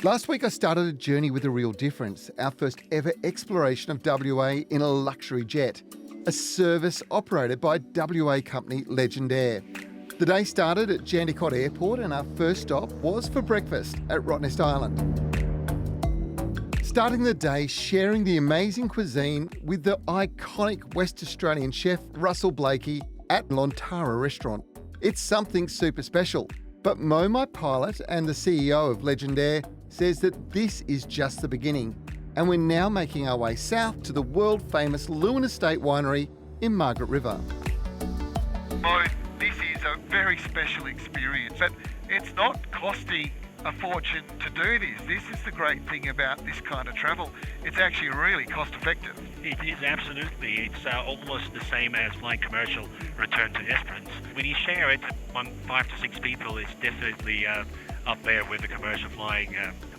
Last week I started a journey with a real difference, our first ever exploration of WA in a luxury jet, a service operated by WA company Legendaire. The day started at Jandakot Airport and our first stop was for breakfast at Rottnest Island. Starting the day sharing the amazing cuisine with the iconic West Australian chef Russell Blakey at Lontara restaurant. It's something super special. But Mo, my pilot and the CEO of Legendaire, says that this is just the beginning, and we're now making our way south to the world-famous Leeuwin Estate winery in Margaret River. Mo, this is a very special experience, but it's not costing a fortune to do this. This is the great thing about this kind of travel. It's actually really cost-effective. It is absolutely. It's almost the same as flying commercial return to Esperance. When you share it, 5 to 6 people, it's definitely up there with the commercial flying.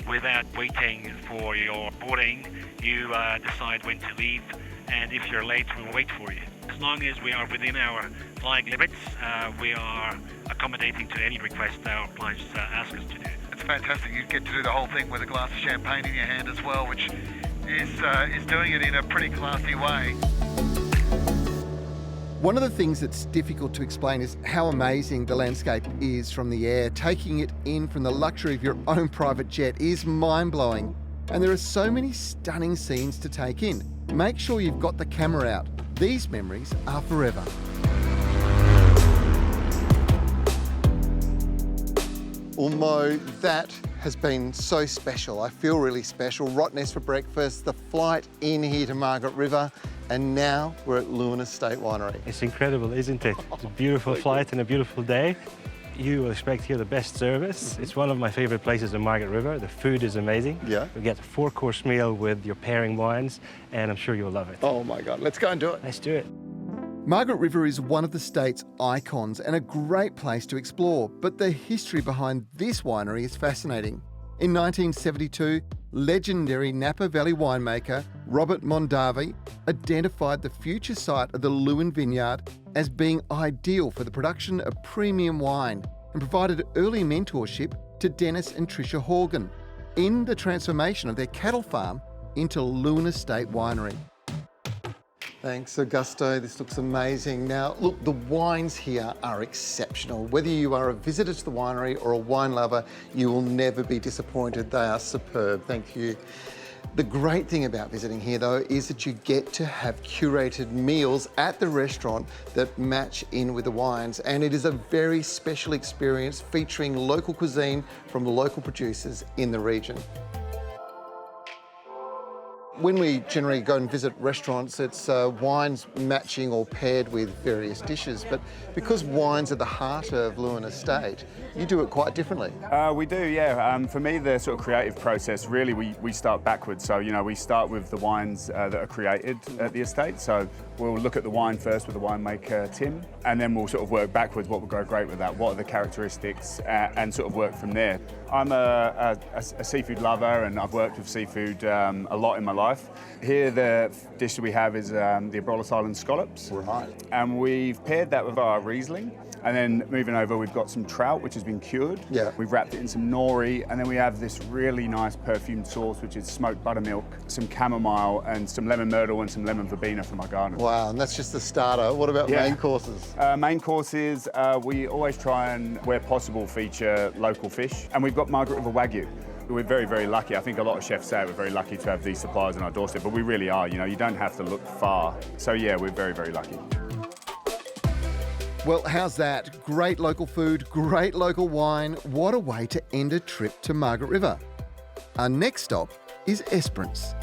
Without waiting for your boarding, you decide when to leave, and if you're late, we'll wait for you. As long as we are within our flying limits, we are accommodating to any request our clients ask us to do. It's fantastic. You get to do the whole thing with a glass of champagne in your hand as well, which is doing it in a pretty classy way. One of the things that's difficult to explain is how amazing the landscape is from the air. Taking it in from the luxury of your own private jet is mind-blowing. And there are so many stunning scenes to take in. Make sure you've got the camera out. These memories are forever. Well, Mo, that has been so special. I feel really special. Rottnest for breakfast, the flight in here to Margaret River, and now we're at Leeuwin Estate Winery. It's incredible, isn't it? It's a beautiful flight and a beautiful day. You will expect here the best service. It's one of my favorite places in Margaret River. The food is amazing. Yeah. You get a 4-course meal with your pairing wines, and I'm sure you'll love it. Oh my God, let's go and do it. Let's do it. Margaret River is one of the state's icons and a great place to explore, but the history behind this winery is fascinating. In 1972, legendary Napa Valley winemaker Robert Mondavi identified the future site of the Leeuwin Vineyard as being ideal for the production of premium wine and provided early mentorship to Dennis and Tricia Horgan in the transformation of their cattle farm into Leeuwin Estate Winery. Thanks, Augusto. This looks amazing. Now, look, the wines here are exceptional. Whether you are a visitor to the winery or a wine lover, you will never be disappointed. They are superb. Thank you. The great thing about visiting here, though, is that you get to have curated meals at the restaurant that match in with the wines. And it is a very special experience featuring local cuisine from local producers in the region. When we generally go and visit restaurants, it's wines matching or paired with various dishes. But because wines are the heart of Leeuwin Estate, you do it quite differently. We do, yeah. For me, the sort of creative process, really, we start backwards. So, you know, we start with the wines that are created at the estate. So we'll look at the wine first with the winemaker, Tim, and then we'll sort of work backwards, what will go great with that, what are the characteristics, and sort of work from there. I'm a seafood lover, and I've worked with seafood a lot in my life. Here, the dish that we have is the Abrolhos Island scallops. Right. And we've paired that with our Riesling. And then moving over, we've got some trout, which has been cured. Yeah. We've wrapped it in some nori, and then we have this really nice perfumed sauce, which is smoked buttermilk, some chamomile, and some lemon myrtle and some lemon verbena from our garden. Wow, and that's just the starter. What about main courses? Main courses, we always try and, where possible, feature local fish. And we've got Margaret River Wagyu. We're very, very lucky. I think a lot of chefs say we're very lucky to have these suppliers on our doorstep, but we really are. You know, you don't have to look far. So yeah, we're very, very lucky. Well, how's that? Great local food, great local wine. What a way to end a trip to Margaret River. Our next stop is Esperance.